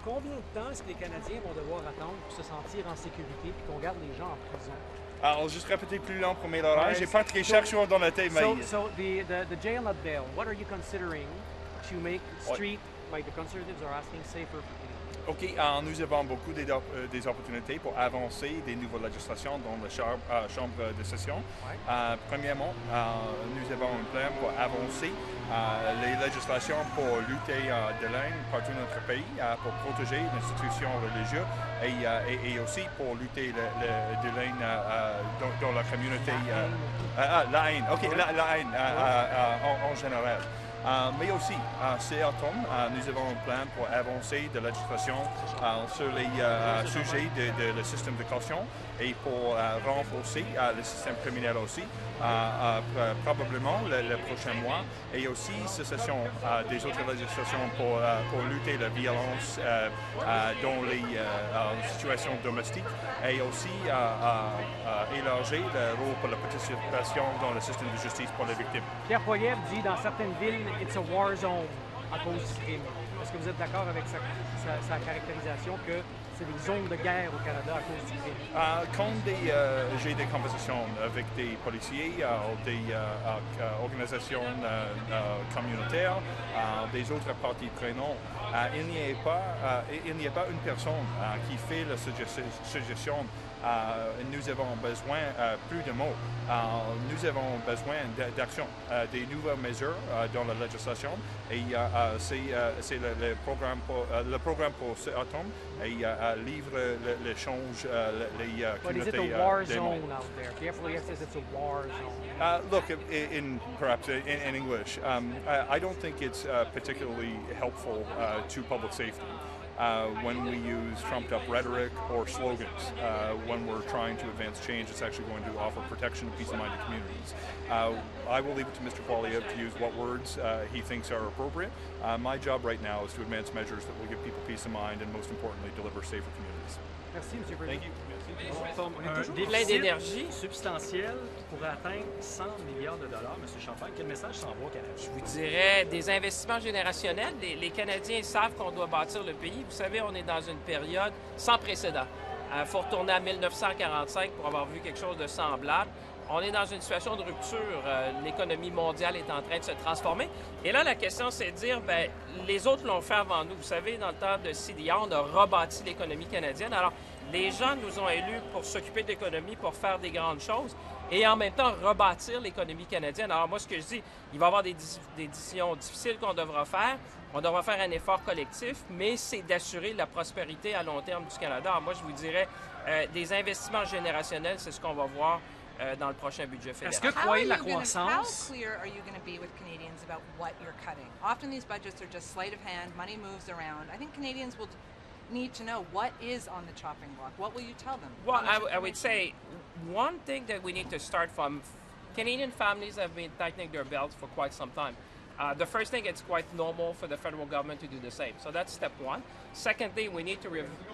combien de temps est-ce que les Canadiens vont devoir attendre pour se sentir en sécurité puis qu'on garde les gens en prison? Alors, juste répéter plus long pour mes oreilles. J'ai pas très chaque jour dans la tête, mais... So the jail not bail, what are you considering to make street, like the Conservatives are asking, safer for Canadians? OK, nous avons beaucoup des opportunités pour avancer des nouvelles législations dans la chambre de session. Ouais. Premièrement, nous avons un plan pour avancer les législations pour lutter de l'haine partout dans notre pays, pour protéger l'institution religieuse et aussi pour lutter de l'haine dans la communauté. La haine, OK, la haine en général. Mais aussi, cet automne, nous avons un plan pour avancer de la législation sur les sujets de système de caution et pour renforcer le système criminel aussi, probablement le prochain mois, et aussi cessation des autres législations pour lutter la violence dans les situations domestiques et aussi élargir le rôle pour la participation dans le système de justice pour les victimes. Pierre dit dans certaines villes, it's a war zone à cause du crime. Est-ce que vous êtes d'accord avec sa caractérisation que c'est des zones de guerre au Canada à cause du crime? Quand j'ai des conversations avec des policiers, des organisations communautaires, des autres partis prenants, il n'y a pas une personne qui fait la suggestion. Nous avons besoin plus de mots. Nous avons besoin d'action, des nouvelles mesures dans la législation. Et c'est le programme pour cet automne et livre l'échange, les communautés. But is it a war zone out there? Pierre says it's a war zone. Look, perhaps in English, I don't think it's particularly helpful to public safety. When we use trumped-up rhetoric or slogans, when we're trying to advance change, it's actually going to offer protection to peace of mind to communities. I will leave it to Mr. Paul-Hus to use what words he thinks are appropriate. My job right now is to advance measures that will give people peace of mind and, most importantly, deliver safer communities. Merci, M. Président. Thank you. Un déficit d'énergie substantiel pour atteindre 100 milliards de dollars. M. Champagne, quel message s'envoie au Canada? Je vous dirais des investissements générationnels. Les Canadiens savent qu'on doit bâtir le pays. Vous savez, on est dans une période sans précédent. Il faut retourner à 1945 pour avoir vu quelque chose de semblable. On est dans une situation de rupture. L'économie mondiale est en train de se transformer. Et là, la question, c'est de dire, bien, les autres l'ont fait avant nous. Vous savez, dans le temps de CDA, on a rebâti l'économie canadienne. Alors, les gens nous ont élus pour s'occuper de l'économie, pour faire des grandes choses et en même temps rebâtir l'économie canadienne. Alors moi, ce que je dis, il va y avoir des décisions difficiles qu'on devra faire. On devra faire un effort collectif, mais c'est d'assurer la prospérité à long terme du Canada. Alors moi, je vous dirais, des investissements générationnels, c'est ce qu'on va voir dans le prochain budget fédéral. Est-ce que croyez la croissance? How clear are you going to be with Canadians about what you're cutting? Often these budgets are just sleight of hand, money moves around. I think Canadians will need to know what is on the chopping block. What will you tell them? Well, I would say one thing that we need to start from, Canadian families have been tightening their belts for quite some time. The first thing, it's quite normal for the federal government to do the same. So that's step one. Second thing, we need to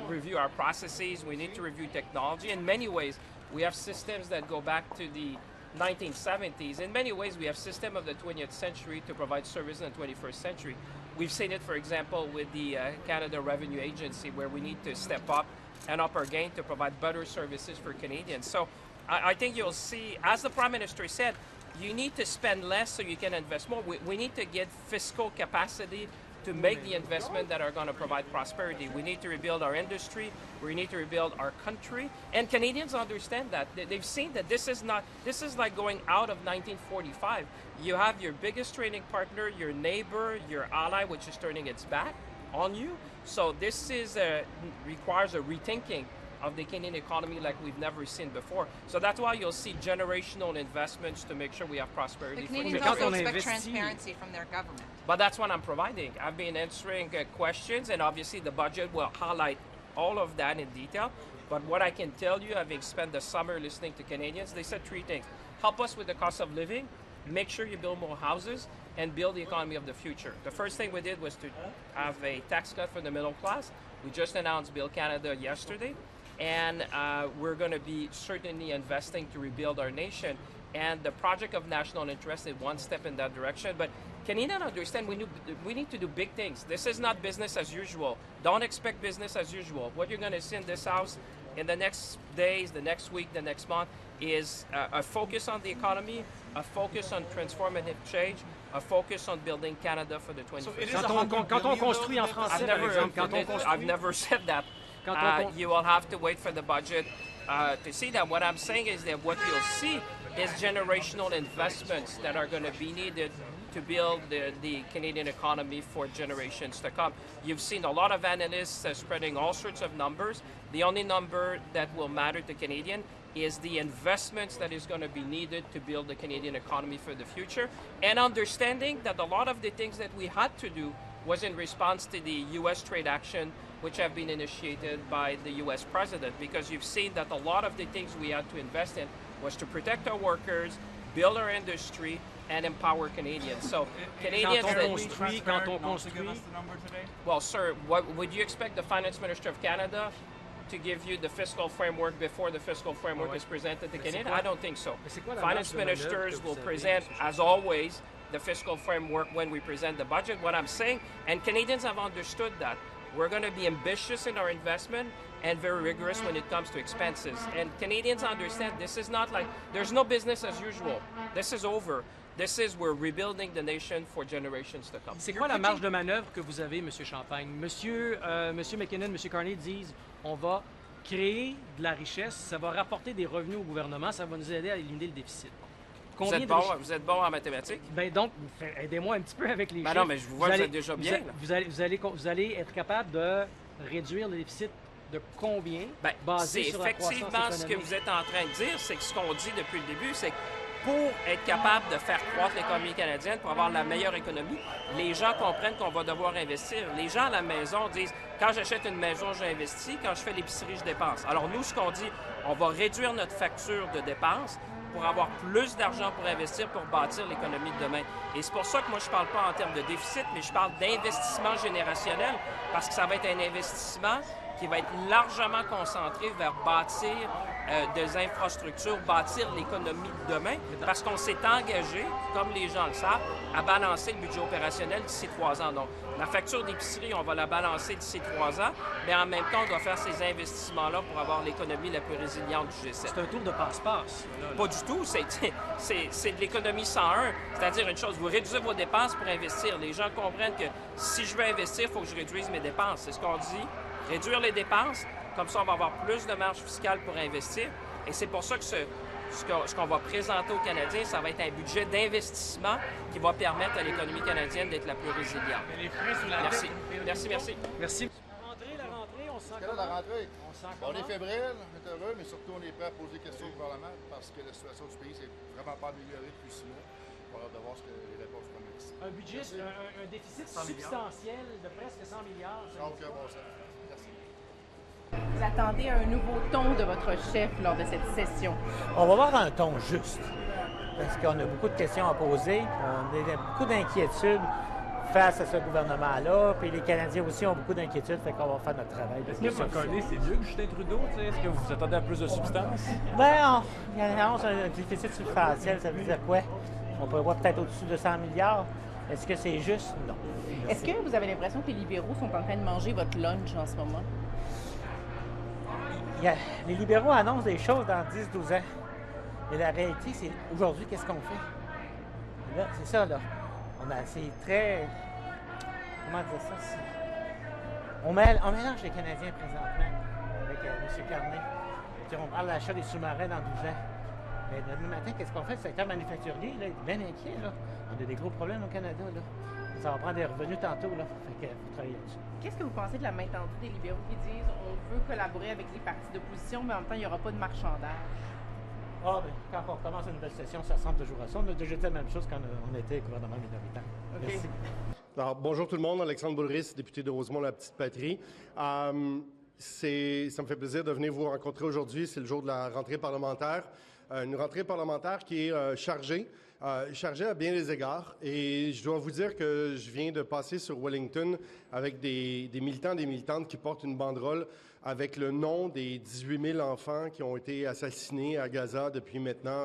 review our processes. We need to review technology. In many ways, we have systems that go back to the 1970s. In many ways, we have systems of the 20th century to provide service in the 21st century. We've seen it, for example, with the Canada Revenue Agency, where we need to step up and up our game to provide better services for Canadians. So I think you'll see, as the Prime Minister said, you need to spend less so you can invest more. We need to get fiscal capacity to make the investment that are going to provide prosperity. We need to rebuild our industry. We need to rebuild our country. And Canadians understand that. They've seen that this is like going out of 1945. You have your biggest trading partner, your neighbor, your ally, which is turning its back on you. So this requires a rethinking of the Canadian economy like we've never seen before. So that's why you'll see generational investments to make sure we have prosperity. The Canadians also expect transparency from their government. But that's what I'm providing. I've been answering questions, and obviously the budget will highlight all of that in detail. But what I can tell you, having spent the summer listening to Canadians, they said three things. Help us with the cost of living, make sure you build more houses, and build the economy of the future. The first thing we did was to have a tax cut for the middle class. We just announced Build Canada yesterday. And we're going to be certainly investing to rebuild our nation. And the project of national interest is one step in that direction. But Canadians understand we need to do big things. This is not business as usual. Don't expect business as usual. What you're going to see in this House in the next days, the next week, the next month is a focus on the economy, a focus on transformative change, a focus on building Canada for the 21st. Quand on construit en français, par exemple, quand on construit... I've never said that. You will have to wait for the budget to see that. What I'm saying is that what you'll see is generational investments that are going to be needed to build the Canadian economy for generations to come. You've seen a lot of analysts spreading all sorts of numbers. The only number that will matter to Canadians is the investments that is going to be needed to build the Canadian economy for the future, and understanding that a lot of the things that we had to do was in response to the U.S. trade action which have been initiated by the U.S. president, because you've seen that a lot of the things we had to invest in was to protect our workers, build our industry, and empower Canadians. So Canadians... Quand on construit... Well, sir, would you expect the Finance Minister of Canada to give you the fiscal framework before the fiscal framework is presented to Canada? I don't think so. Finance ministers will present, as always, the fiscal framework when we present the budget. What I'm saying, and Canadians have understood that, we're going to be ambitious in our investment and very rigorous when it comes to expenses. And Canadians understand this is not like, there's no business as usual. This is over. This is, we're rebuilding the nation for generations to come. C'est quoi la marge de manœuvre que vous avez, M. Champagne? Monsieur McKinnon, M. Carney disent on va créer de la richesse, ça va rapporter des revenus au gouvernement, ça va nous aider à éliminer le déficit. Vous êtes bon en mathématiques? Ben donc, aidez-moi un petit peu avec les chiffres. Non, mais je vous vois que vous êtes déjà bien. Vous allez être capable de réduire le déficit de combien? C'est effectivement ce que vous êtes en train de dire, c'est que ce qu'on dit depuis le début, c'est que pour être capable de faire croître l'économie canadienne, pour avoir la meilleure économie, les gens comprennent qu'on va devoir investir. Les gens à la maison disent, quand j'achète une maison, j'investis, quand je fais l'épicerie, je dépense. Alors nous, ce qu'on dit, on va réduire notre facture de dépenses pour avoir plus d'argent pour investir, pour bâtir l'économie de demain. Et c'est pour ça que moi, je ne parle pas en termes de déficit, mais je parle d'investissement générationnel, parce que ça va être un investissement qui va être largement concentré vers bâtir des infrastructures, bâtir l'économie de demain, parce qu'on s'est engagé, comme les gens le savent, à balancer le budget opérationnel d'ici 3 ans. Donc, la facture d'épicerie, on va la balancer d'ici 3 ans, mais en même temps, on doit faire ces investissements-là pour avoir l'économie la plus résiliente du G7. C'est un tour de passe-passe. Pas du tout. C'est de l'économie 101. C'est-à-dire une chose, vous réduisez vos dépenses pour investir. Les gens comprennent que si je veux investir, il faut que je réduise mes dépenses. C'est ce qu'on dit. Réduire les dépenses, comme ça, on va avoir plus de marge fiscale pour investir. Et c'est pour ça que ce qu'on va présenter aux Canadiens, ça va être un budget d'investissement qui va permettre à l'économie canadienne d'être la plus résiliente. Merci. Merci. La rentrée, on se sent comment? La rentrée, on est fébrile, on est heureux, mais surtout on est prêt à poser des questions au gouvernement parce que la situation du pays s'est vraiment pas améliorée depuis 6 mois. On va devoir ce que les réponses promettent. Un budget, un déficit substantiel de presque 100 milliards. Donc, bon sens. Vous attendez un nouveau ton de votre chef lors de cette session? On va avoir un ton juste, parce qu'on a beaucoup de questions à poser, on a beaucoup d'inquiétudes face à ce gouvernement-là, puis les Canadiens aussi ont beaucoup d'inquiétudes, fait qu'on va faire notre travail. Est-ce que McCartney, c'est mieux que Justin Trudeau? Est-ce que vous attendez à plus de substance? Bien, il annonce un déficit substantiel, ça veut dire quoi? On prévoit peut-être au-dessus de 100 milliards. Est-ce que c'est juste? Non. Est-ce que vous avez l'impression que les libéraux sont en train de manger votre lunch en ce moment? Les libéraux annoncent des choses dans 10-12 ans. Mais la réalité, c'est aujourd'hui, qu'est-ce qu'on fait? Là, c'est ça, là. C'est très... Comment dire ça? On mélange les Canadiens présentement avec M. Carney. On parle de l'achat des sous-marins dans 12 ans. Mais demain matin, qu'est-ce qu'on fait? Le secteur manufacturier, là, est bien inquiet, là. On a des gros problèmes au Canada, là. Ça va prendre des revenus tantôt, là. Fait que faut travailler là-dessus. Qu'est-ce que vous pensez de la main tendue des libéraux qui disent on veut collaborer avec les partis d'opposition, mais en même temps, il n'y aura pas de marchandage? Ah, bien, quand on commence une nouvelle session, ça ressemble toujours à ça. On a déjà dit la même chose quand on était gouvernement minoritaire. Okay. Merci. Alors, bonjour tout le monde, Alexandre Boulerice, député de Rosemont-la-Petite-Patrie. Ça me fait plaisir de venir vous rencontrer aujourd'hui. C'est le jour de la rentrée parlementaire. Une rentrée parlementaire qui est chargée à bien des égards. Et je dois vous dire que je viens de passer sur Wellington avec des militants, des militantes qui portent une banderole avec le nom des 18 000 enfants qui ont été assassinés à Gaza depuis maintenant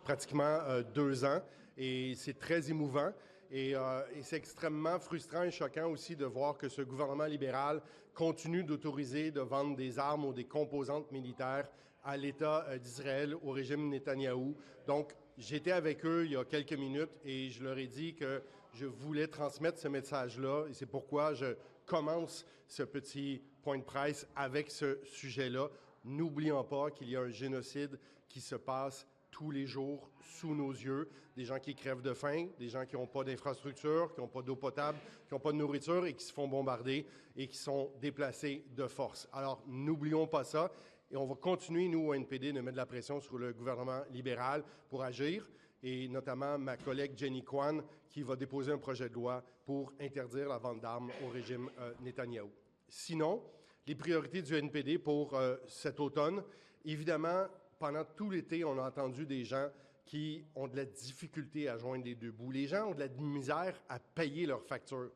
pratiquement 2 ans. Et c'est très émouvant. et c'est extrêmement frustrant et choquant aussi de voir que ce gouvernement libéral continue d'autoriser de vendre des armes ou des composantes militaires à l'État d'Israël, au régime Netanyahou. Donc, j'étais avec eux il y a quelques minutes et je leur ai dit que je voulais transmettre ce message-là et c'est pourquoi je commence ce petit point de presse avec ce sujet-là. N'oublions pas qu'il y a un génocide qui se passe tous les jours sous nos yeux, des gens qui crèvent de faim, des gens qui n'ont pas d'infrastructure, qui n'ont pas d'eau potable, qui n'ont pas de nourriture et qui se font bombarder et qui sont déplacés de force. Alors, n'oublions pas ça et on va continuer, nous, au NPD, de mettre de la pression sur le gouvernement libéral pour agir et notamment ma collègue Jenny Kwan qui va déposer un projet de loi pour interdire la vente d'armes au régime Netanyahou. Sinon, les priorités du NPD pour cet automne, évidemment, pendant tout l'été, on a entendu des gens qui ont de la difficulté à joindre les deux bouts. Les gens ont de la misère à payer leurs factures.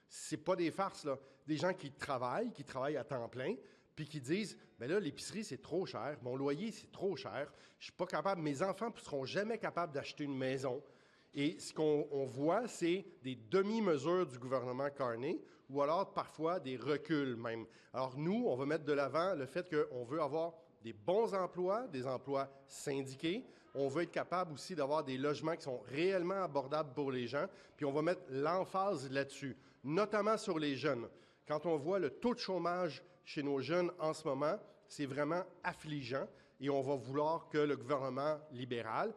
C'est pas des farces, là. Des gens qui travaillent à temps plein, puis qui disent « Bien là, l'épicerie, c'est trop cher, mon loyer, c'est trop cher, je suis pas capable, mes enfants ne seront jamais capables d'acheter une maison. » Et ce qu'on voit, c'est des demi-mesures du gouvernement Carney ou alors parfois des reculs même. Alors nous, on va mettre de l'avant le fait qu'on veut avoir des bons emplois, des emplois syndiqués. On veut être capable aussi d'avoir des logements qui sont réellement abordables pour les gens. Puis on va mettre l'emphase là-dessus, notamment sur les jeunes. Quand on voit le taux de chômage chez nos jeunes en ce moment, c'est vraiment affligeant. Et on va vouloir que le gouvernement libéral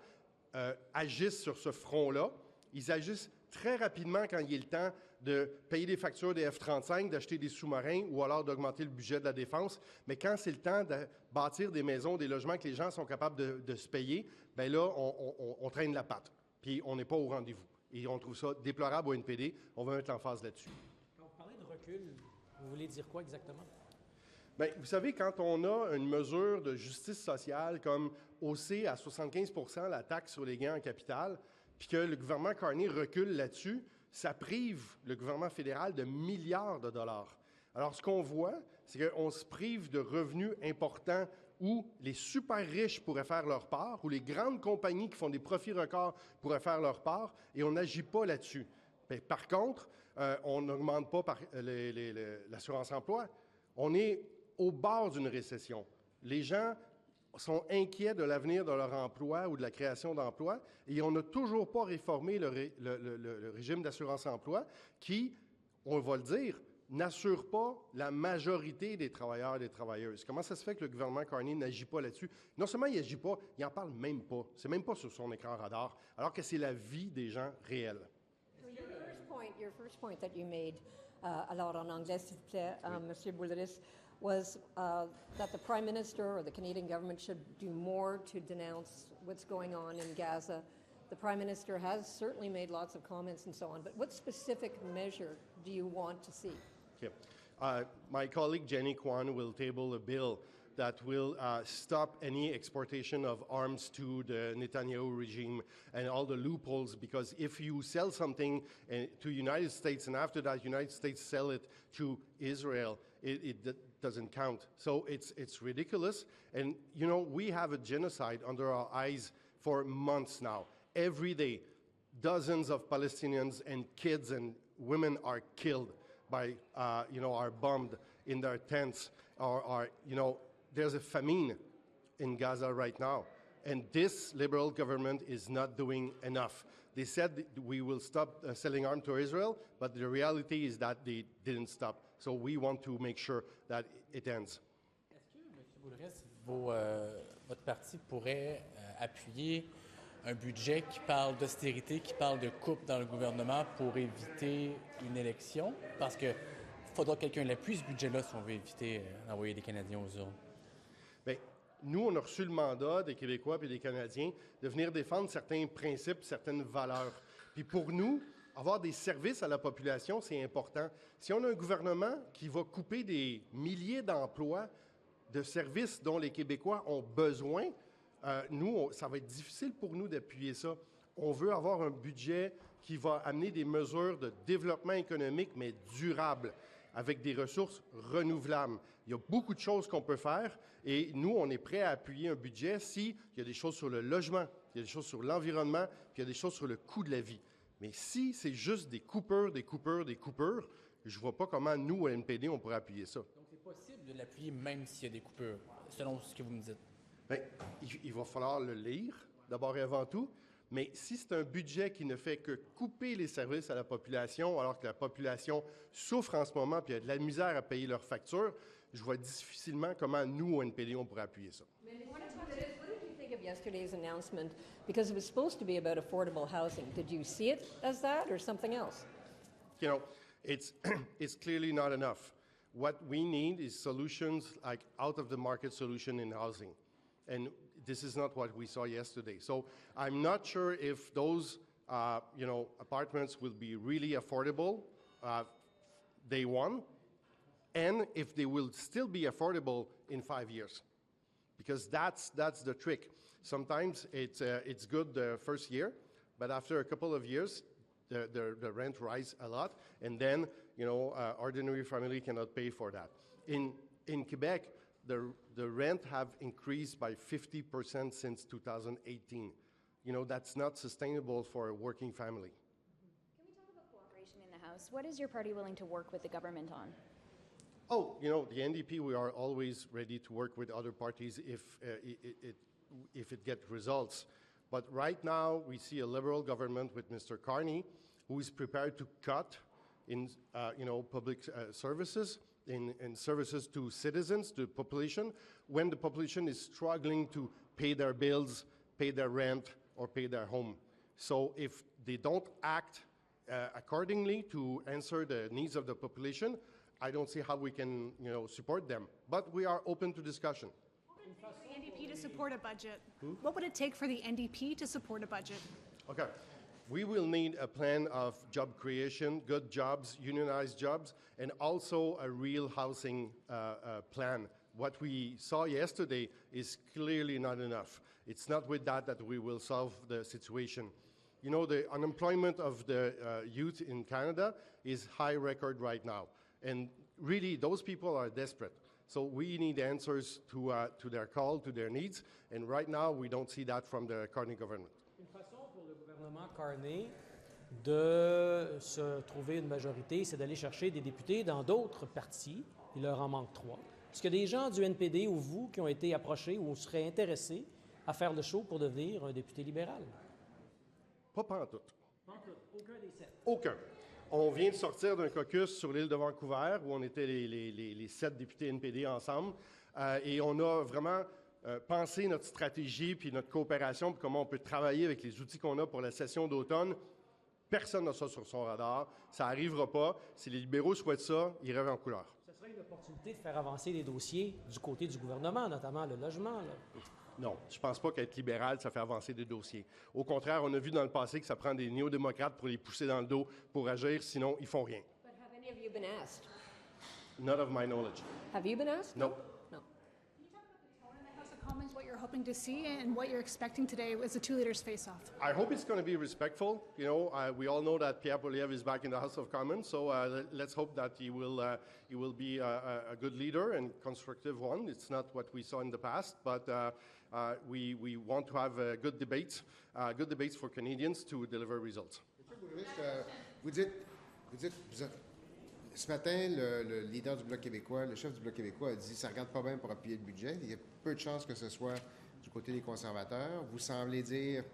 agissent sur ce front-là. Ils agissent très rapidement quand il est le temps de payer des factures des F-35, d'acheter des sous-marins ou alors d'augmenter le budget de la défense. Mais quand c'est le temps de bâtir des maisons, des logements que les gens sont capables de se payer, bien là, on traîne la patte. Puis on n'est pas au rendez-vous. Et on trouve ça déplorable au NPD. On va mettre l'emphase là-dessus. Quand vous parlez de recul, vous voulez dire quoi exactement? Bien, vous savez, quand on a une mesure de justice sociale comme hausser à 75 % la taxe sur les gains en capital, puis que le gouvernement Carney recule là-dessus, ça prive le gouvernement fédéral de milliards de dollars. Alors, ce qu'on voit, c'est qu'on se prive de revenus importants où les super riches pourraient faire leur part, où les grandes compagnies qui font des profits records pourraient faire leur part, et on n'agit pas là-dessus. Bien, par contre, on n'augmente pas l'assurance-emploi. On est au bord d'une récession. Les gens sont inquiets de l'avenir de leur emploi ou de la création d'emplois et on n'a toujours pas réformé le régime d'assurance-emploi qui, on va le dire, n'assure pas la majorité des travailleurs et des travailleuses. Comment ça se fait que le gouvernement Carney n'agit pas là-dessus? Non seulement il n'agit pas, il n'en parle même pas. C'est même pas sur son écran radar, alors que c'est la vie des gens réels. Your first point that you made, alors en anglais, s'il vous plaît, Monsieur Boulerice, was that the Prime Minister or the Canadian government should do more to denounce what's going on in Gaza. The Prime Minister has certainly made lots of comments and so on, but what specific measure do you want to see? Okay. My colleague Jenny Kwan will table a bill that will stop any exportation of arms to the Netanyahu regime and all the loopholes, because if you sell something to United States and after that United States sell it to Israel, it doesn't count. So it's ridiculous. And, you know, we have a genocide under our eyes for months now. Every day, dozens of Palestinians and kids and women are killed by, are bombed in their tents or there's a famine in Gaza right now, and this Liberal government is not doing enough. They said we will stop selling arms to Israel, but the reality is that they didn't stop. So we want to make sure that it ends. Est-ce que, M. Boulerice, votre parti pourrait appuyer un budget qui parle d'austérité, qui parle de coupe dans le gouvernement pour éviter une élection? Parce qu'il faudra que quelqu'un l'appuie, ce budget-là, si on veut éviter d'envoyer des Canadiens aux urnes. Bien, nous, on a reçu le mandat des Québécois et des Canadiens de venir défendre certains principes, certaines valeurs. Puis pour nous, avoir des services à la population, c'est important. Si on a un gouvernement qui va couper des milliers d'emplois de services dont les Québécois ont besoin, ça va être difficile pour nous d'appuyer ça. On veut avoir un budget qui va amener des mesures de développement économique, mais durables, avec des ressources renouvelables. Il y a beaucoup de choses qu'on peut faire et nous, on est prêts à appuyer un budget s'il y a des choses sur le logement, il y a des choses sur l'environnement, puis il y a des choses sur le coût de la vie. Mais si c'est juste des coupures, je ne vois pas comment nous, à NPD, on pourrait appuyer ça. Donc, c'est possible de l'appuyer même s'il y a des coupures, selon ce que vous me dites? Bien, il va falloir le lire, d'abord et avant tout. Mais si c'est un budget qui ne fait que couper les services à la population, alors que la population souffre en ce moment puis a de la misère à payer leurs factures, je vois difficilement comment nous, au NPD, on pourrait appuyer ça. What did you think of yesterday's announcement? Because it was supposed to be about affordable housing. Did you see it as that or something else? You know, it's clearly not enough. What we need is solutions like out-of-the-market solution in housing. And this is not what we saw yesterday. So I'm not sure if those, apartments will be really affordable day one, and if they will still be affordable in 5 years. Because that's the trick. Sometimes it's good the first year, but after a couple of years, the rent rise a lot, and then, ordinary family cannot pay for that. In Quebec, the rent have increased by 50% since 2018. That's not sustainable for a working family. Can we talk about cooperation in the House? What is your party willing to work with the government on? Oh, the NDP, we are always ready to work with other parties if it gets results. But right now, we see a Liberal government with Mr. Carney, who is prepared to cut in, public services, in services to citizens, to population, when the population is struggling to pay their bills, pay their rent, or pay their home. So if they don't act accordingly to answer the needs of the population, I don't see how we can, support them. But we are open to discussion. What would it take for the NDP to support a budget? What would it take for the NDP to support a budget? Okay. We will need a plan of job creation, good jobs, unionized jobs, and also a real housing plan. What we saw yesterday is clearly not enough. It's not with that we will solve the situation. The unemployment of the youth in Canada is high record right now. And really, those people are desperate. So we need answers to their call, to their needs. And right now, we don't see that from the Carney government. Une façon pour le gouvernement Carney de se trouver une majorité, c'est d'aller chercher des députés dans d'autres partis. Il leur en manque 3. Est-ce qu'il y a des gens du NPD ou vous qui ont été approchés ou seraient intéressés à faire le show pour devenir un député libéral? Pas pantoute. Aucun des 7. Aucun. On vient de sortir d'un caucus sur l'île de Vancouver où on était les 7 députés NPD ensemble et on a vraiment pensé notre stratégie puis notre coopération puis comment on peut travailler avec les outils qu'on a pour la session d'automne. Personne n'a ça sur son radar. Ça n'arrivera pas. Si les libéraux souhaitent ça, ils rêvent en couleur. Ce serait une opportunité de faire avancer les dossiers du côté du gouvernement, notamment le logement. Là. Non, je ne pense pas qu'être libéral, ça fait avancer des dossiers. Au contraire, on a vu dans le passé que ça prend des néo-démocrates pour les pousser dans le dos pour agir, sinon ils font rien. But have any of you been asked? Not of my knowledge. Have you been asked? No. No. Can you talk about the tone in the House of Commons, what you're hoping to see, and what you're expecting today as the two leaders face off? I hope it's going to be respectful. We all know that Pierre is back in the House of Commons, so let's hope that he will be a good leader and constructive one. It's not what we saw in the past, but we want to have good debates for Canadians to deliver results. Vous dites, ce matin, le leader du Bloc québécois, le chef du Bloc québécois a dit que ça ne regarde pas bien pour appuyer le budget. Il y a peu de chances que ce soit du côté des conservateurs. Vous semblez dire,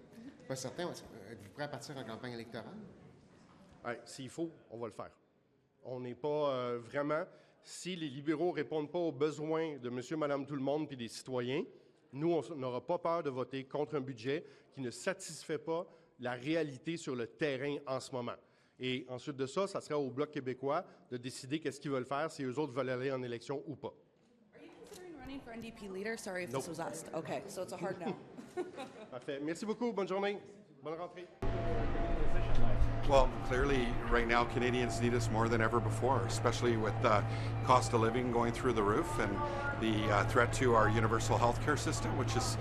pas certain, êtes-vous prêt à partir en campagne électorale? Ouais, s'il faut, on va le faire. On n'est pas vraiment... Si les libéraux ne répondent pas aux besoins de monsieur, madame, tout le monde puis des citoyens, nous, on n'aura pas peur de voter contre un budget qui ne satisfait pas la réalité sur le terrain en ce moment. Et ensuite de ça, ça sera au Bloc québécois de décider qu'est-ce qu'ils veulent faire, si eux autres veulent aller en élection ou pas. Are you considering running for NDP leader? Sorry if Nope. this was asked. Okay, so it's a hard no. Parfait. Merci beaucoup. Bonne journée. Bonne rentrée. Well, clearly, right now, Canadians need us more than ever before, especially with the cost of living going through the roof and the threat to our universal health care system, which is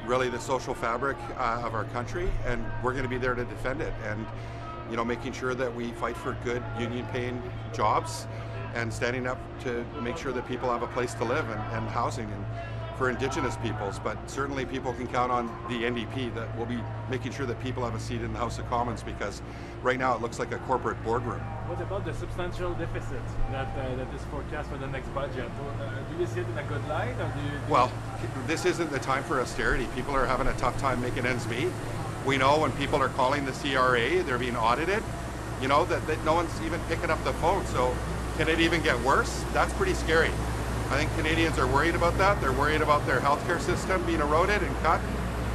really the social fabric of our country, and we're going to be there to defend it. And making sure that we fight for good union-paying jobs and standing up to make sure that people have a place to live and housing. And for Indigenous peoples, but certainly people can count on the NDP that will be making sure that people have a seat in the House of Commons, because right now it looks like a corporate boardroom. What about the substantial deficit that is forecast for the next budget? Do you see it in a good light, or do you? Well, this isn't the time for austerity. People are having a tough time making ends meet. We know when people are calling the CRA, they're being audited, you know, that no one's even picking up the phone. So can it even get worse? That's pretty scary. I think Canadians are worried about that. They're worried about their healthcare system being eroded and cut.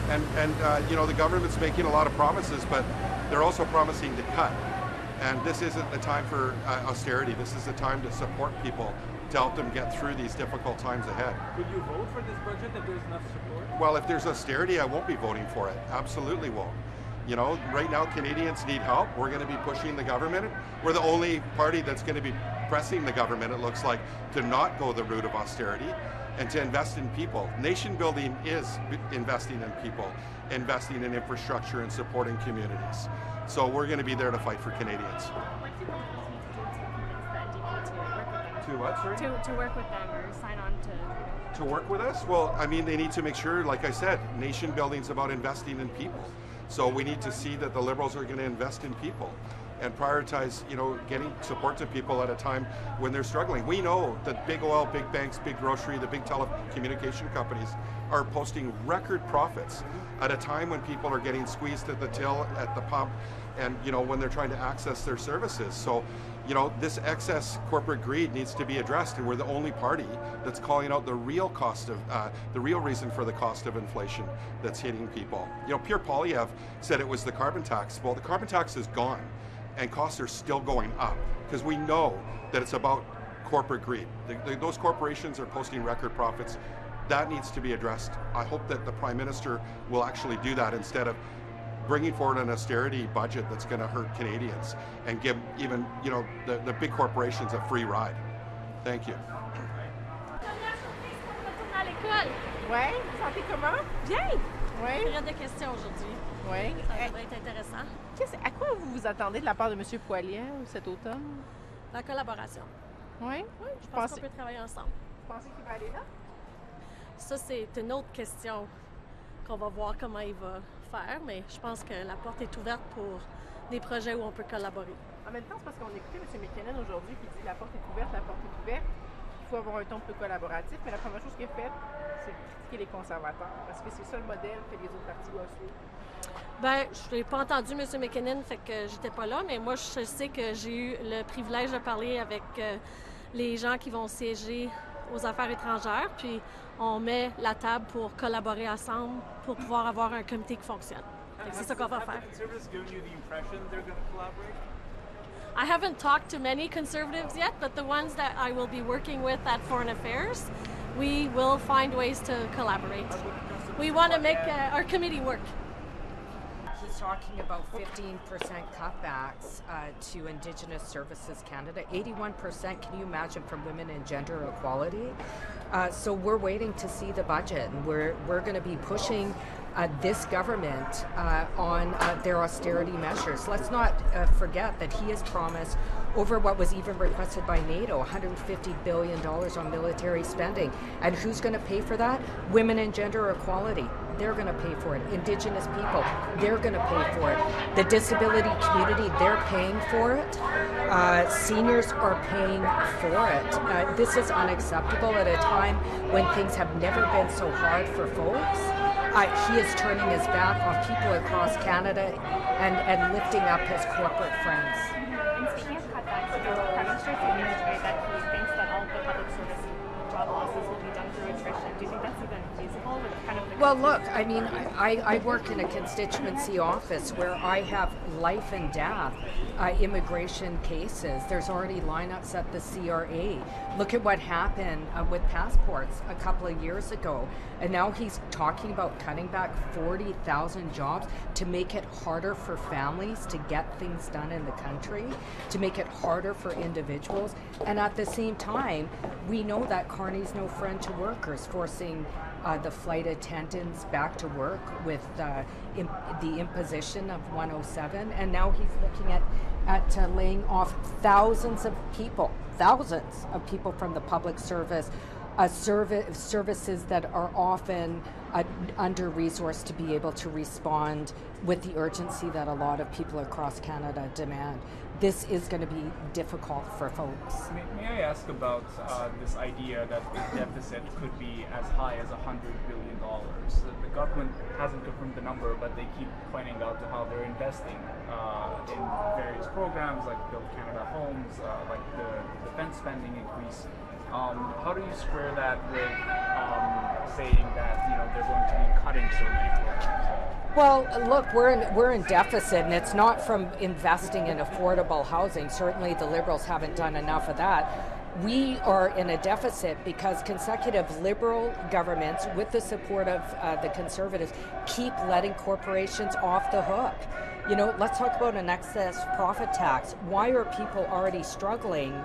And you know, the government's making a lot of promises, but they're also promising to cut. And this isn't the time for austerity. This is the time to support people, to help them get through these difficult times ahead. Could you vote for this budget if there's enough support? Well, if there's austerity, I won't be voting for it. Absolutely won't. You know, right now Canadians need help. We're going to be pushing the government. We're the only party that's going to be pressing the government, it looks like, to not go the route of austerity and to invest in people. Nation building is investing in people, investing in infrastructure and supporting communities. So we're going to be there to fight for Canadians. To what, sorry? To work with them or sign on to... To work with us? Well, I mean, they need to make sure, like I said, nation building is about investing in people. So we need to see that the Liberals are going to invest in people and prioritize, you know, getting support to people at a time when they're struggling. We know that big oil, big banks, big grocery, the big telecommunication companies are posting record profits at a time when people are getting squeezed at the till, at the pump, and, you know, when they're trying to access their services. So, you know, this excess corporate greed needs to be addressed, and we're the only party that's calling out the real cost of, the real reason for the cost of inflation that's hitting people. You know, Pierre Paul-Hus said it was the carbon tax. Well, the carbon tax is gone, and costs are still going up, because we know that it's about corporate greed. Those corporations are posting record profits. That needs to be addressed. I hope that the Prime Minister will actually do that instead of bringing forward an austerity budget that's going to hurt Canadians and give even, you know, the big corporations a free ride. Thank you. Oui, vous sentez comment? Bien. Oui. Période de questions aujourd'hui. Oui. Ça devrait être intéressant. À quoi vous vous attendez de la part de M. Poilievre cet automne? La collaboration. Oui? Oui, je pense qu'on peut travailler ensemble. Vous pensez qu'il va aller là? Ça, c'est une autre question qu'on va voir comment il va faire, mais je pense que la porte est ouverte pour des projets où on peut collaborer. En même temps, c'est parce qu'on écoutait M. McKinnon aujourd'hui qui dit la porte est ouverte, il faut avoir un ton plus collaboratif, mais la première chose qu'il a faite, c'est de critiquer les conservateurs, parce que c'est ça le modèle que les autres partis doivent suivre. Ben, je n'ai pas entendu M. McKinnon, fait que j'étais pas là, mais moi, je sais que j'ai eu le privilège de parler avec les gens qui vont siéger aux affaires étrangères, puis on met la table pour collaborer ensemble pour pouvoir avoir un comité qui fonctionne. C'est ça qu'on va faire. I haven't talked to many conservatives yet, but the ones that I will be working with at Foreign Affairs, we will find ways to collaborate. We want to make our committee work. He's talking about 15% cutbacks to Indigenous Services Canada. 81%, can you imagine, from women and gender equality? So we're waiting to see the budget, and we're going to be pushing this government on their austerity measures. Let's not forget that he has promised over what was even requested by NATO, $150 billion on military spending. And who's going to pay for that? Women and gender equality. They're going to pay for it. Indigenous people, they're going to pay for it. The disability community, they're paying for it. Seniors are paying for it. This is unacceptable at a time when things have never been so hard for folks. He is turning his back on people across Canada and lifting up his corporate friends. Speaking of cutbacks, the Prime Minister indicated that he thinks that all the public service job losses will be done through attrition. Do you think that's even feasible with kind of the... Well, look, I mean, I work in a constituency office where I have life and death immigration cases. There's already lineups at the CRA. Look at what happened with passports a couple of years ago. And now he's talking about cutting back 40,000 jobs to make it harder for families to get things done in the country, to make it harder for individuals. And at the same time, we know that Carney's no friend to workers, forcing the flight attendants back to work with the imposition of 107. And now he's looking at laying off thousands of people from the public service services that are often under-resourced to be able to respond with the urgency that a lot of people across Canada demand. This is going to be difficult for folks. May I ask about this idea that the deficit could be as high as $100 billion? The government hasn't confirmed the number, but they keep pointing out to how they're investing in various programs like Build Canada Homes, like the defense spending increase. How do you square that with saying that they're going to be cutting so many programs? Well, look, we're in deficit, and it's not from investing in affordable housing. Certainly the Liberals haven't done enough of that. We are in a deficit because consecutive Liberal governments, with the support of the Conservatives, keep letting corporations off the hook. Let's talk about an excess profit tax. Why are people already struggling,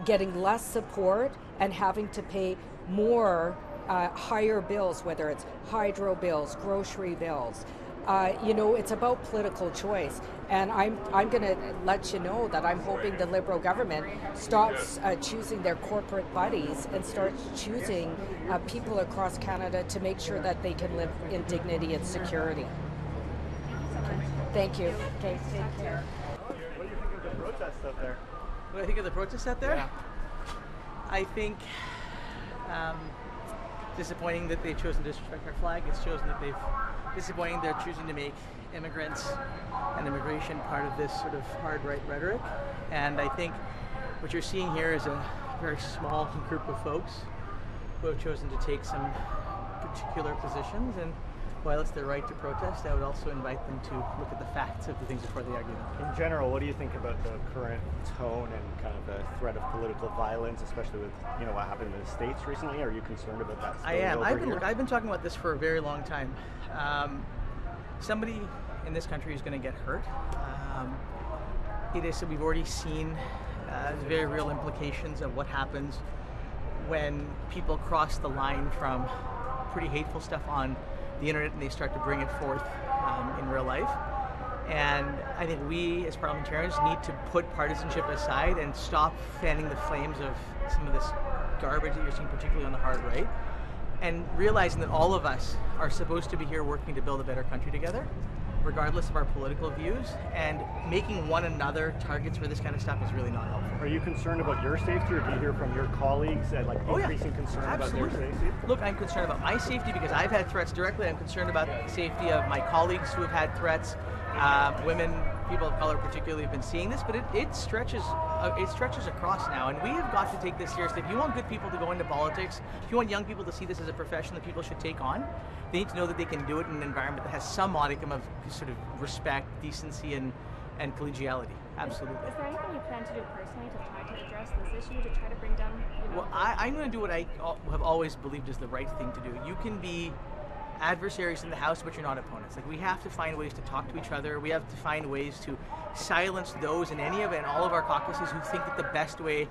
getting less support and having to pay more higher bills, whether it's hydro bills, grocery bills? It's about political choice. And I'm going to let you know that I'm hoping the Liberal government stops choosing their corporate buddies and starts choosing people across Canada to make sure that they can live in dignity and security. Thank you. Okay, take care. What do you think of the protests out there? What do I think of the protests out there? Yeah. I think disappointing that they've chosen to disrespect our flag. It's disappointing they're choosing to make immigrants and immigration part of this sort of hard right rhetoric. And I think what you're seeing here is a very small group of folks who have chosen to take some particular positions. And while it's their right to protest, I would also invite them to look at the facts of the things before they argue them. In general, what do you think about the current tone and kind of the threat of political violence, especially with what happened in the States recently? Are you concerned about that? I am. I've been talking about this for a very long time. Somebody in this country is going to get hurt. We've already seen very real implications of what happens when people cross the line from pretty hateful stuff on the internet and they start to bring it forth in real life. And I think we as parliamentarians need to put partisanship aside and stop fanning the flames of some of this garbage that you're seeing, particularly on the hard right, and realizing that all of us are supposed to be here working to build a better country together, regardless of our political views, and making one another targets for this kind of stuff is really not helpful. Are you concerned about your safety, or do you hear from your colleagues increasing concern about their safety? Look, I'm concerned about my safety because I've had threats directly. I'm concerned about the safety of my colleagues who have had threats. Women, people of color particularly, have been seeing this, but it stretches across now, and we have got to take this seriously. If you want good people to go into politics, if you want young people to see this as a profession that people should take on, they need to know that they can do it in an environment that has some modicum of sort of respect, decency, and collegiality. Absolutely. Is there anything you plan to do personally to try to address this issue, to try to bring down? Well, I'm going to do what I have always believed is the right thing to do. You can be adversaries in the House, but you're not opponents. We have to find ways to talk to each other. We have to find ways to silence those in any of it and all of our caucuses who think that the best way,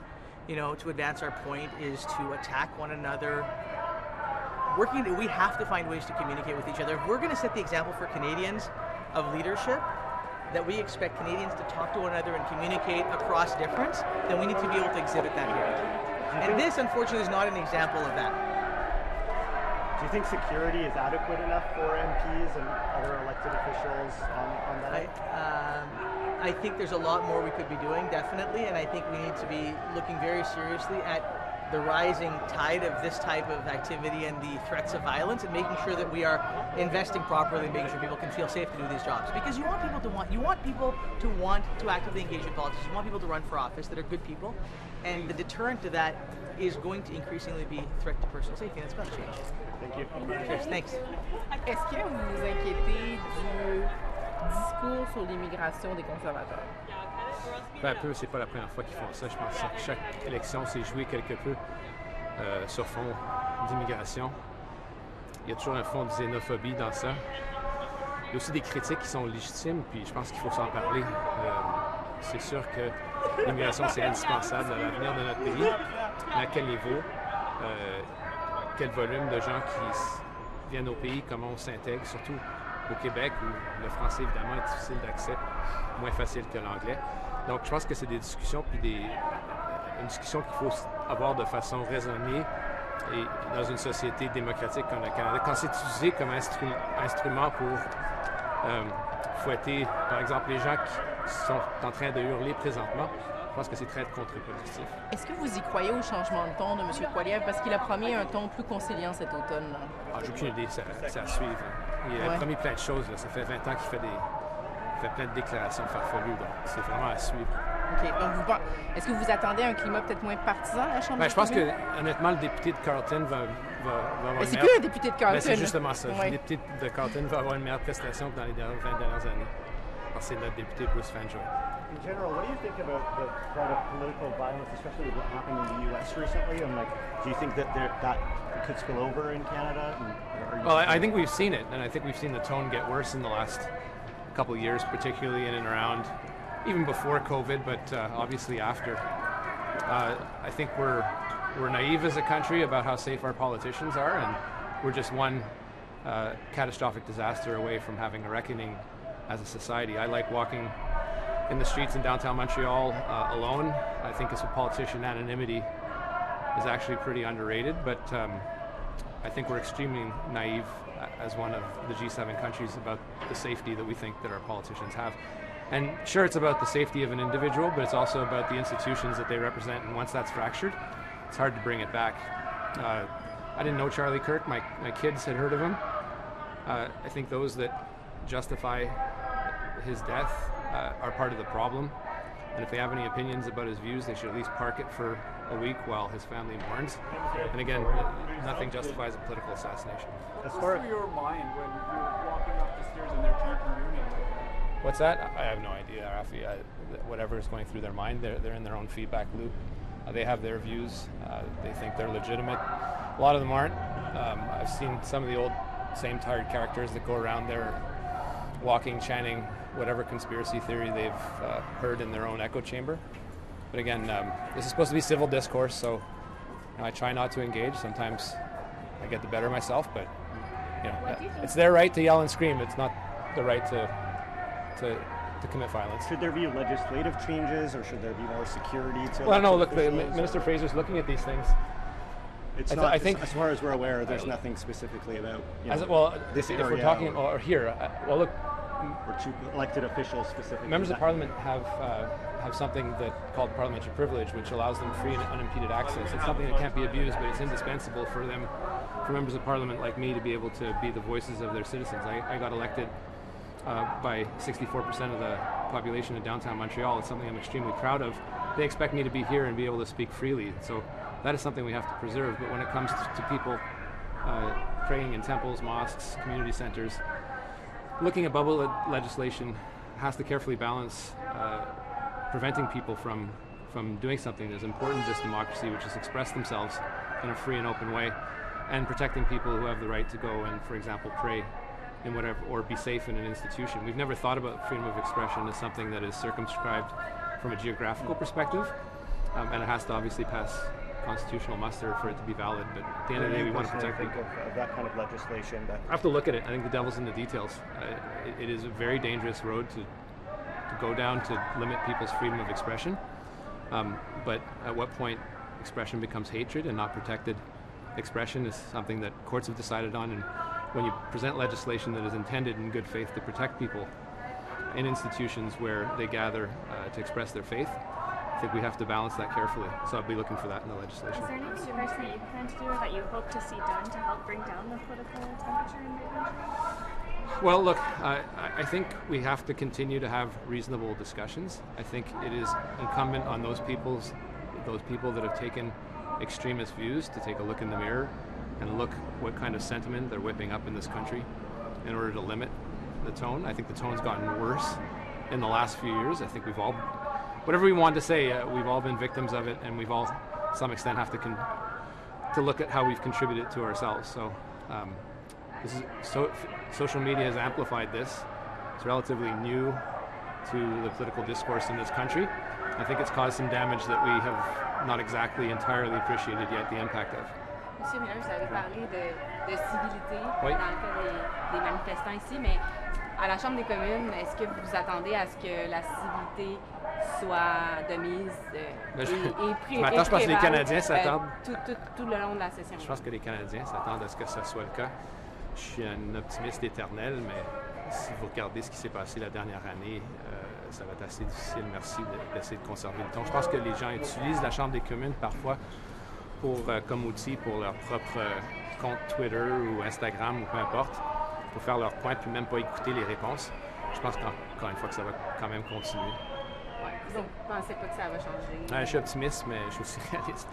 to advance our point is to attack one another. We have to find ways to communicate with each other. If we're going to set the example for Canadians of leadership, that we expect Canadians to talk to one another and communicate across difference, then we need to be able to exhibit that here. And this, unfortunately, is not an example of that. Do you think security is adequate enough for MPs and other elected officials on that? I think there's a lot more we could be doing, definitely, and I think we need to be looking very seriously at the rising tide of this type of activity and the threats of violence, and making sure that we are investing properly and making sure people can feel safe to do these jobs. Because you want people to actively engage in politics. You want people to run for office that are good people, and the deterrent to that is going to increasingly be threat to personal safety, and it's going to change. Thank you. Cheers, thanks. Est-ce que vous vous inquiétez du discours sur l'immigration des conservateurs? Un peu, c'est pas la première fois qu'ils font ça. Je pense que chaque élection s'est jouée quelque peu sur fond d'immigration. Il y a toujours un fond de xénophobie dans ça. Il y a aussi des critiques qui sont légitimes, puis je pense qu'il faut s'en parler. C'est sûr que l'immigration, c'est indispensable à l'avenir de notre pays. Mais à quel niveau? Quel volume de gens qui viennent au pays, comment on s'intègre, surtout au Québec où le français évidemment est difficile d'accès, moins facile que l'anglais. Donc je pense que c'est des discussions, puis une discussion qu'il faut avoir de façon raisonnée, Et dans une société démocratique comme le Canada, quand c'est utilisé comme instrument pour fouetter, par exemple, les gens qui sont en train de hurler présentement, je pense que c'est très contre-productif. Est-ce que vous y croyez au changement de ton de M. Poilievre? Parce qu'il a promis un ton plus conciliant cet automne. Ah, j'ai aucune idée, c'est à suivre. Il a promis plein de choses. Là. Ça fait 20 ans qu'il fait plein de déclarations farfelues, donc c'est vraiment à suivre. OK. Donc, est-ce que vous attendez un climat peut-être moins partisan à la Chambre des je pense communes? que, honnêtement, le député de Carleton va avoir c'est plus un député de Carleton. C'est justement ça. Ouais. Le député de Carleton va avoir une meilleure prestation que dans les 20 dernières années. C'est notre député Bruce Fanjoy. In general, what do you think about the threat of political violence, especially with what happened in the U.S. recently? And do you think that that could spill over in Canada? Well, I think we've seen it, and I think we've seen the tone get worse in the last couple of years, particularly in and around, even before COVID, but obviously after. I think we're naive as a country about how safe our politicians are, and we're just one catastrophic disaster away from having a reckoning as a society. I like walking in the streets in downtown Montreal alone. I think as a politician, anonymity is actually pretty underrated, but I think we're extremely naive as one of the G7 countries about the safety that we think that our politicians have. And sure, it's about the safety of an individual, but it's also about the institutions that they represent, and once that's fractured, it's hard to bring it back. I didn't know Charlie Kirk. My kids had heard of him. I think those that justify his death are part of the problem, and if they have any opinions about his views, they should at least park it for a week while his family mourns. And again, nothing justifies a political assassination. What's through your mind when you're walking up the stairs and they're chanting your name like that? What's that? I have no idea, Rafi. Whatever is going through their mind, they're in their own feedback loop. They have their views. They think they're legitimate. A lot of them aren't. I've seen some of the old same tired characters that go around there walking, chanting whatever conspiracy theory they've heard in their own echo chamber. But again, this is supposed to be civil discourse, so I try not to engage. Sometimes I get the better of myself, but it's their right to yell and scream. It's not the right to commit violence. Should there be legislative changes, or should there be more security to? Well, no. Look, Minister Fraser's looking at these things. It's not. I think, as far as we're aware, there's nothing specifically about this area. If we're talking or here, well, look. Or two elected officials specifically. Members of Parliament have something called parliamentary privilege, which allows them free and unimpeded access. It's something that can't be abused, but it's indispensable for members of Parliament like me to be able to be the voices of their citizens. I got elected by 64% of the population in downtown Montreal. It's something I'm extremely proud of. They expect me to be here and be able to speak freely. So that is something we have to preserve. But when it comes to people praying in temples, mosques, community centers, looking at bubble legislation has to carefully balance preventing people from doing something that's important to this democracy, which is express themselves in a free and open way, and protecting people who have the right to go and, for example, pray in whatever, or be safe in an institution. We've never thought about freedom of expression as something that is circumscribed from a geographical perspective, and it has to obviously pass constitutional muster for it to be valid, but at the end of the day, we want to protect people. Of that kind of legislation. I have to look at it. I think the devil's in the details. It is a very dangerous road to go down to limit people's freedom of expression, but at what point expression becomes hatred and not protected expression is something that courts have decided on, and when you present legislation that is intended in good faith to protect people in institutions where they gather to express their faith, I think we have to balance that carefully. So I'll be looking for that in the legislation. Is there any research that you plan to do or that you hope to see done to help bring down the political temperature in your country? Well, look, I think we have to continue to have reasonable discussions. I think it is incumbent on those people that have taken extremist views to take a look in the mirror and look what kind of sentiment they're whipping up in this country in order to limit the tone. I think the tone's gotten worse in the last few years. I think we've all, whatever we want to say, we've all been victims of it, and we've all, to some extent, have to look at how we've contributed to ourselves. So, social media has amplified this. It's relatively new to the political discourse in this country. I think it's caused some damage that we have not exactly entirely appreciated yet the impact of. Monsieur Miller, vous avez parlé de civilité oui. dans le cas des manifestants ici, mais À la Chambre des communes, est-ce que vous vous attendez à ce que la civilité soit de mise Ce matin, je pense que les Canadiens s'attendent. Tout le long de la session? Je pense que les Canadiens s'attendent à ce que ça soit le cas. Je suis un optimiste éternel, mais si vous regardez ce qui s'est passé la dernière année, ça va être assez difficile, merci, d'essayer de conserver le ton. Je pense que les gens utilisent la Chambre des communes parfois comme outil pour leur propre compte Twitter ou Instagram ou peu importe, pour faire leur point puis même pas écouter les réponses. Je pense qu'encore une fois que ça va quand même continuer. Vous ne pensez pas que ça va changer? Je suis optimiste, mais je suis aussi réaliste.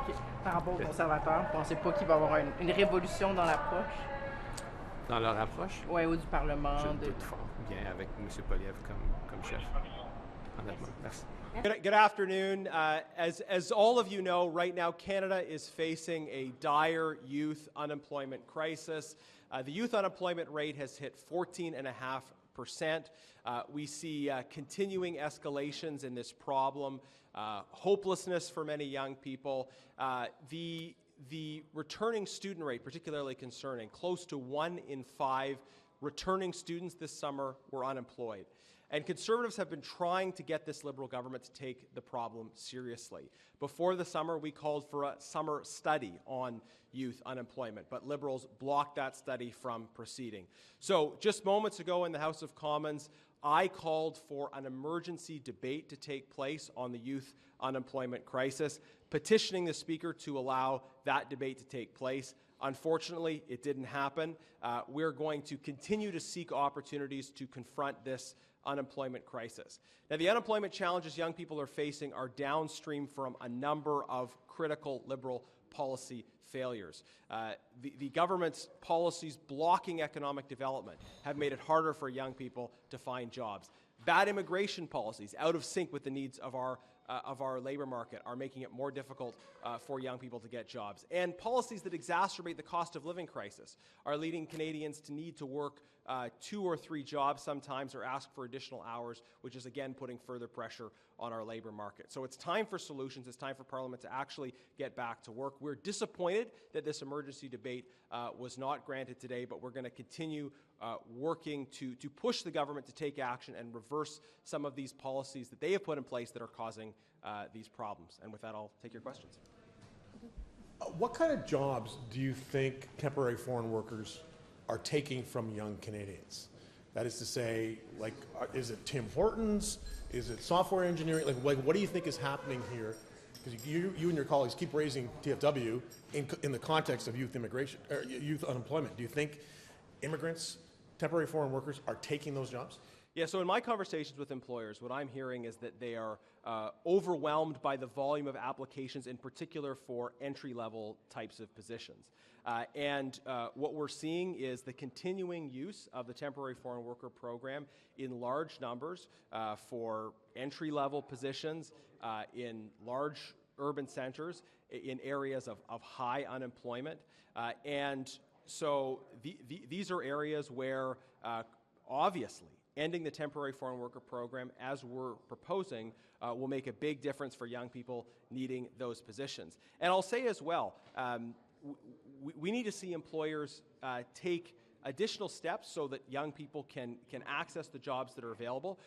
Okay. Par rapport aux conservateurs, vous ne pensez pas qu'il va y avoir une révolution dans l'approche? Dans leur approche? Oui, ou du Parlement. Je doute fort bien avec M. Paul-Hus comme chef. Honnêtement. Merci. Good afternoon. As all of you know, right now Canada is facing a dire youth unemployment crisis. The youth unemployment rate has hit 14.5%. We see continuing escalations in this problem, hopelessness for many young people. The returning student rate, particularly concerning. Close to 1 in 5 returning students this summer were unemployed. And Conservatives have been trying to get this Liberal government to take the problem seriously. Before the summer, we called for a summer study on youth unemployment, but Liberals blocked that study from proceeding. So just moments ago in the House of Commons, I called for an emergency debate to take place on the youth unemployment crisis, petitioning the Speaker to allow that debate to take place. Unfortunately, it didn't happen. We're going to continue to seek opportunities to confront this unemployment crisis. Now, the unemployment challenges young people are facing are downstream from a number of critical Liberal policy failures. The government's policies blocking economic development have made it harder for young people to find jobs. Bad immigration policies, out of sync with the needs of our labor market, are making it more difficult for young people to get jobs. And policies that exacerbate the cost of living crisis are leading Canadians to need to work 2 or 3 jobs sometimes or ask for additional hours, which is again putting further pressure on our labor market. So it's time for solutions. It's time for Parliament to actually get back to work. We're disappointed that this emergency debate was not granted today, but we're going to continue working to push the government to take action and reverse some of these policies that they have put in place that are causing these problems. And with that, I'll take your questions. What kind of jobs do you think temporary foreign workers are taking from young Canadians? That is to say, like, is it Tim Hortons? Is it software engineering? Like what do you think is happening here? Because you and your colleagues keep raising TFW in the context of youth immigration, or youth unemployment. Do you think immigrants, temporary foreign workers, are taking those jobs? Yeah, so in my conversations with employers, what I'm hearing is that they are overwhelmed by the volume of applications, in particular for entry-level types of positions. And what we're seeing is the continuing use of the temporary foreign worker program in large numbers for entry-level positions in large urban centers, in areas of high unemployment. And so these are areas where, obviously, ending the temporary foreign worker program, as we're proposing, will make a big difference for young people needing those positions. And I'll say as well, we need to see employers take additional steps so that young people can access the jobs that are available.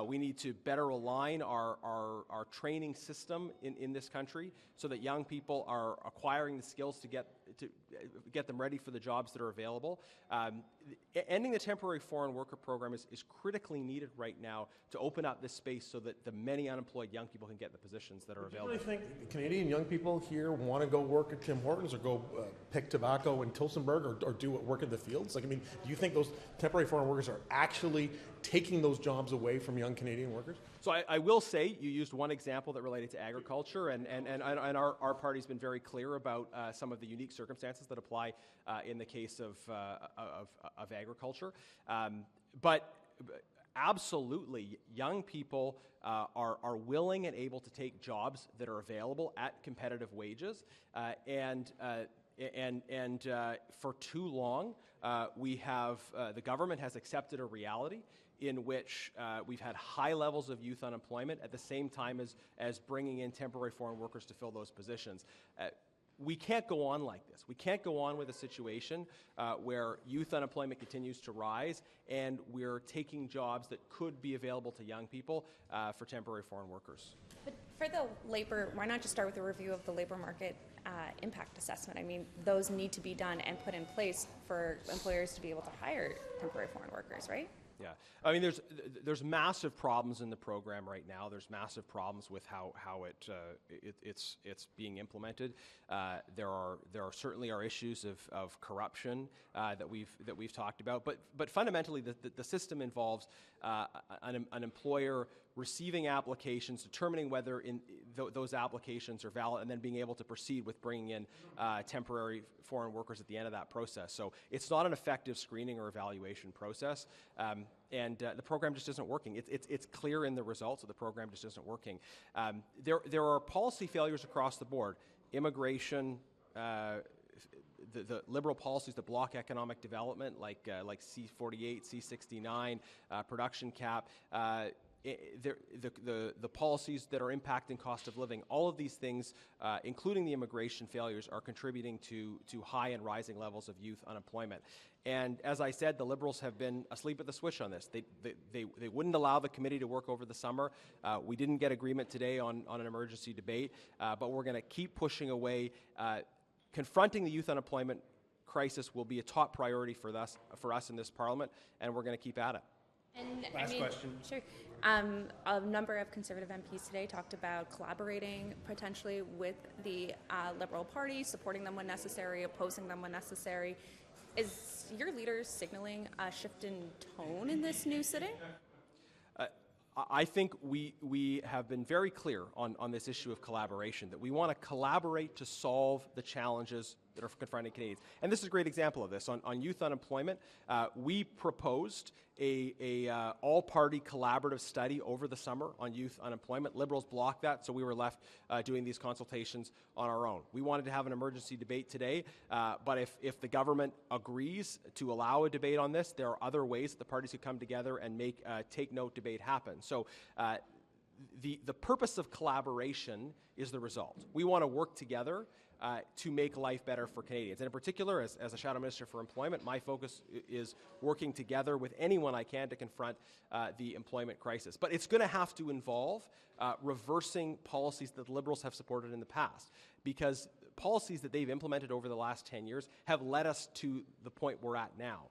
We need to better align our training system in this country so that young people are acquiring the skills to get them ready for the jobs that are available. Ending the temporary foreign worker program is critically needed right now to open up this space so that the many unemployed young people can get the positions that are available. Do you really think Canadian young people here want to go work at Tim Hortons or go pick tobacco in Tillsonburg or do work in the fields? Like, I mean, do you think those temporary foreign workers are actually taking those jobs away from young Canadian workers? So I will say you used one example that related to agriculture, and our party's been very clear about some of the unique circumstances that apply in the case of agriculture. But absolutely, young people are willing and able to take jobs that are available at competitive wages, and for too long, the government has accepted a reality in which we've had high levels of youth unemployment at the same time as bringing in temporary foreign workers to fill those positions. we can't go on like this. We can't go on with a situation where youth unemployment continues to rise and we're taking jobs that could be available to young people for temporary foreign workers. But for the labor, why not just start with a review of the labor market impact assessment? I mean, those need to be done and put in place for employers to be able to hire temporary foreign workers, right? Yeah, I mean, there's massive problems in the program right now. There's massive problems with how it's being implemented. There are certainly issues of corruption that we've talked about. But fundamentally, the system involves an employer receiving applications, determining whether those applications are valid, and then being able to proceed with bringing in temporary foreign workers at the end of that process. So it's not an effective screening or evaluation process, and the program just isn't working. It's clear in the results that the program just isn't working. There are policy failures across the board. Immigration, the Liberal policies that block economic development, like C-48, C-69, production cap, the policies that are impacting cost of living, all of these things, including the immigration failures, are contributing to high and rising levels of youth unemployment. And as I said, the Liberals have been asleep at the switch on this. They wouldn't allow the committee to work over the summer. We didn't get agreement today on an emergency debate, but we're going to keep pushing away. Confronting the youth unemployment crisis will be a top priority for us in this Parliament, and we're going to keep at it. And, Last question. Sure. A number of Conservative MPs today talked about collaborating potentially with the Liberal Party, supporting them when necessary, opposing them when necessary. Is your leader signaling a shift in tone in this new sitting? I think we have been very clear on this issue of collaboration, that we want to collaborate to solve the challenges that are confronting Canadians. And this is a great example of this. On youth unemployment, we proposed a all-party collaborative study over the summer on youth unemployment. Liberals blocked that, so we were left doing these consultations on our own. We wanted to have an emergency debate today, but if the government agrees to allow a debate on this, there are other ways that the parties could come together and make take-note debate happen. So the purpose of collaboration is the result. We want to work together to make life better for Canadians. And in particular, as a Shadow Minister for Employment, my focus is working together with anyone I can to confront the employment crisis. But it's going to have to involve reversing policies that the Liberals have supported in the past, because policies that they've implemented over the last 10 years have led us to the point we're at now.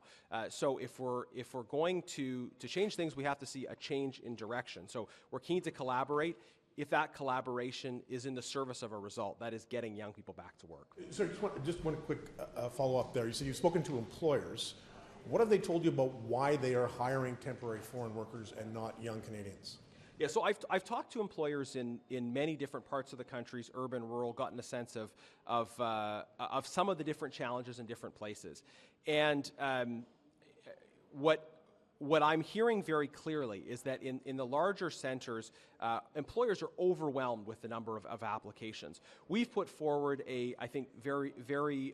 So if we're going to change things, we have to see a change in direction. So we're keen to collaborate if that collaboration is in the service of a result, that is getting young people back to work. Sir, just one quick follow-up there. You said you've spoken to employers. What have they told you about why they are hiring temporary foreign workers and not young Canadians? Yeah, so I've talked to employers in many different parts of the countries, urban, rural, gotten a sense of some of the different challenges in different places. And what I'm hearing very clearly is that in the larger centres, employers are overwhelmed with the number of applications. We've put forward I think, very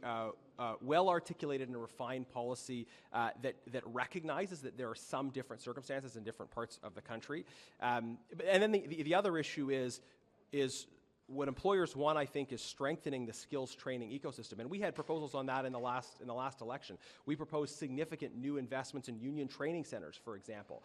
well-articulated and refined policy that recognizes that there are some different circumstances in different parts of the country. And then the other issue is what employers want, I think, is strengthening the skills training ecosystem. And we had proposals on that in the last election. We proposed significant new investments in union training centers, for example.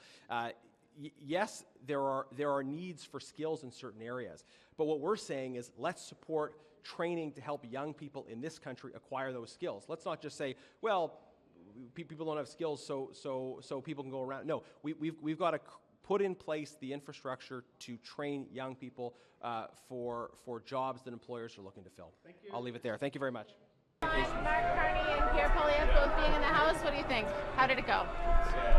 Yes, there are needs for skills in certain areas. But what we're saying is let's support training to help young people in this country acquire those skills. Let's not just say, well, people don't have skills, so people can go around. No, we've got to put in place the infrastructure to train young people for jobs that employers are looking to fill. Thank you. I'll leave it there. Thank you very much. Marc Carney and Pierre Paul-Hus both being in the House. What do you think? How did it go?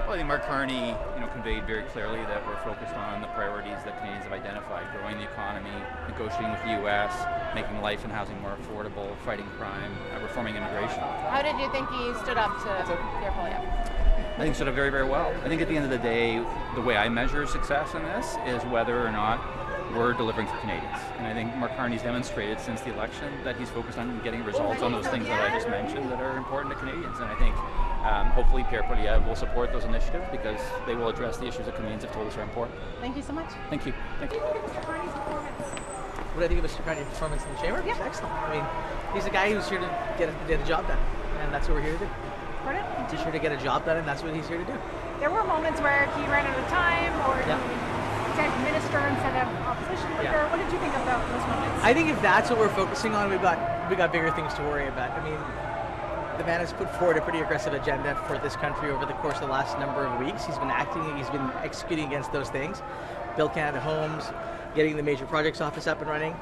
Well, I think Marc Carney, conveyed very clearly that we're focused on the priorities that Canadians have identified: growing the economy, negotiating with the U.S., making life and housing more affordable, fighting crime, reforming immigration. How did you think he stood up to Pierre Paul-Hus? I think he stood up very, very well. I think at the end of the day, the way I measure success in this is whether or not we're delivering for Canadians. And I think Marc Carney's demonstrated since the election that he's focused on getting results on those things that I just mentioned that are important to Canadians. And I think hopefully Pierre Paul-Hus will support those initiatives because they will address the issues that Canadians have told us are important. Thank you so much. Thank you. Thank you. What do I think of Mr. Carney's performance in the chamber? Yeah. Excellent. I mean, He's a guy who's here to get a job done, and that's what we're here to do. Pardon? He's here to get a job done, and that's what he's here to do. There were moments where he ran out of time, or he said minister instead of opposition leader. What did you think about those moments? I think if that's what we're focusing on, we've got bigger things to worry about. I mean, the man has put forward a pretty aggressive agenda for this country over the course of the last number of weeks. He's been executing against those things. Build Canada Homes, getting the major projects office up and running.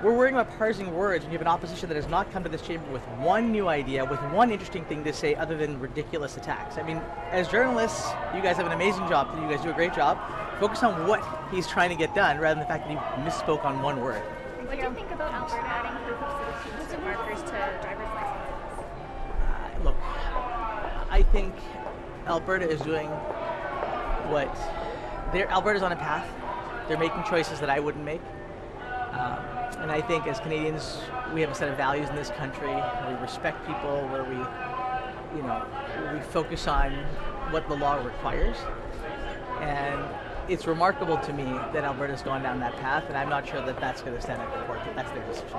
We're worrying about parsing words when you have an opposition that has not come to this chamber with one new idea, with one interesting thing to say other than ridiculous attacks. I mean, as journalists, you guys have an amazing job. You guys do a great job. Focus on what he's trying to get done rather than the fact that he misspoke on one word. What do you think about Alberta adding proof of citizenship markers to driver's licenses? Look, I think Alberta is doing what... Alberta's on a path. They're making choices that I wouldn't make. And I think as Canadians, we have a set of values in this country where we respect people, where we focus on what the law requires. And it's remarkable to me that Alberta's gone down that path, and I'm not sure that that's going to stand up in court. That's their decision.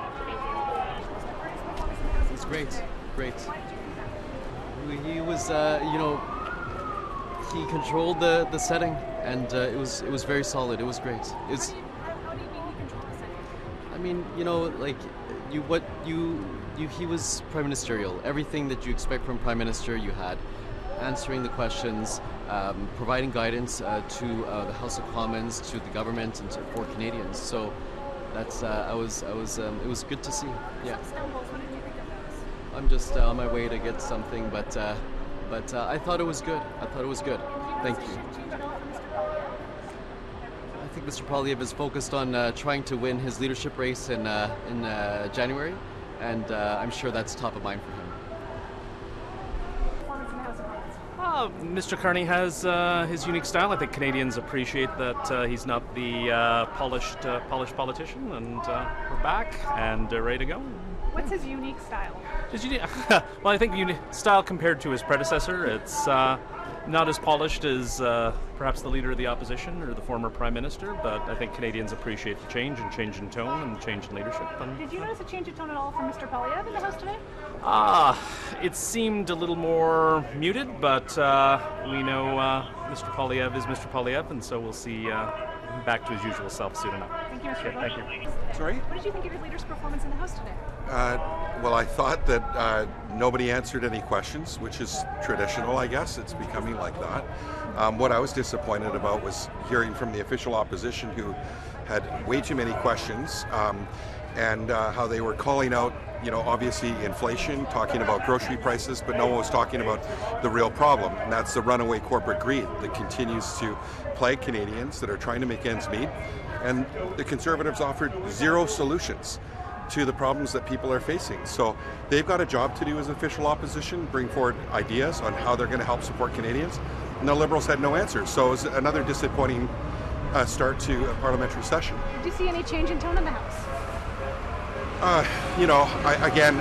It's great. He was, he controlled the setting, and it was very solid. It was great. He was prime ministerial. Everything that you expect from prime minister, you had. Answering the questions, providing guidance to the House of Commons, to the government, and for Canadians. So that's it was good to see. Yeah. I'm just on my way to get something, but I thought it was good. Thank you. I think Mr. Paul-Hus is focused on trying to win his leadership race in January, and I'm sure that's top of mind for him. Mr. Carney has his unique style. I think Canadians appreciate that he's not the polished politician, and we're back and ready to go. What's his unique style? Well, I think style compared to his predecessor, it's not as polished as perhaps the leader of the opposition or the former prime minister, but I think Canadians appreciate the change in tone and change in leadership. Did you notice a change in tone at all from Mr. Paul-Hus in the House today? It seemed a little more muted, but we know Mr. Paul-Hus is Mr. Paul-Hus, and so we'll see back to his usual self soon enough. Thank you, Mr. Okay, thank you. Sorry? What did you think of your leader's performance in the House today? Well, I thought that nobody answered any questions, which is traditional, I guess. It's becoming like that. What I was disappointed about was hearing from the official opposition, who had way too many questions, and how they were calling out, obviously inflation, talking about grocery prices, but no one was talking about the real problem, and that's the runaway corporate greed that continues to plague Canadians that are trying to make ends meet. And the Conservatives offered zero solutions to the problems that people are facing. So they've got a job to do as official opposition, bring forward ideas on how they're going to help support Canadians. And the Liberals had no answers. So it was another disappointing start to a parliamentary session. Did you see any change in tone in the House? Again,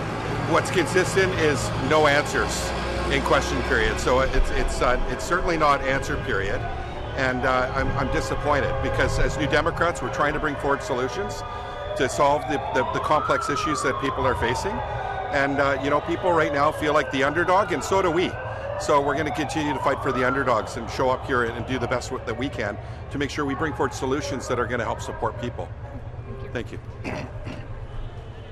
what's consistent is no answers in question period. So it's certainly not answer period. And I'm disappointed because as New Democrats, we're trying to bring forward solutions to solve the complex issues that people are facing. And, people right now feel like the underdog, and so do we. So we're going to continue to fight for the underdogs and show up here and do the best that we can to make sure we bring forward solutions that are going to help support people. Thank you.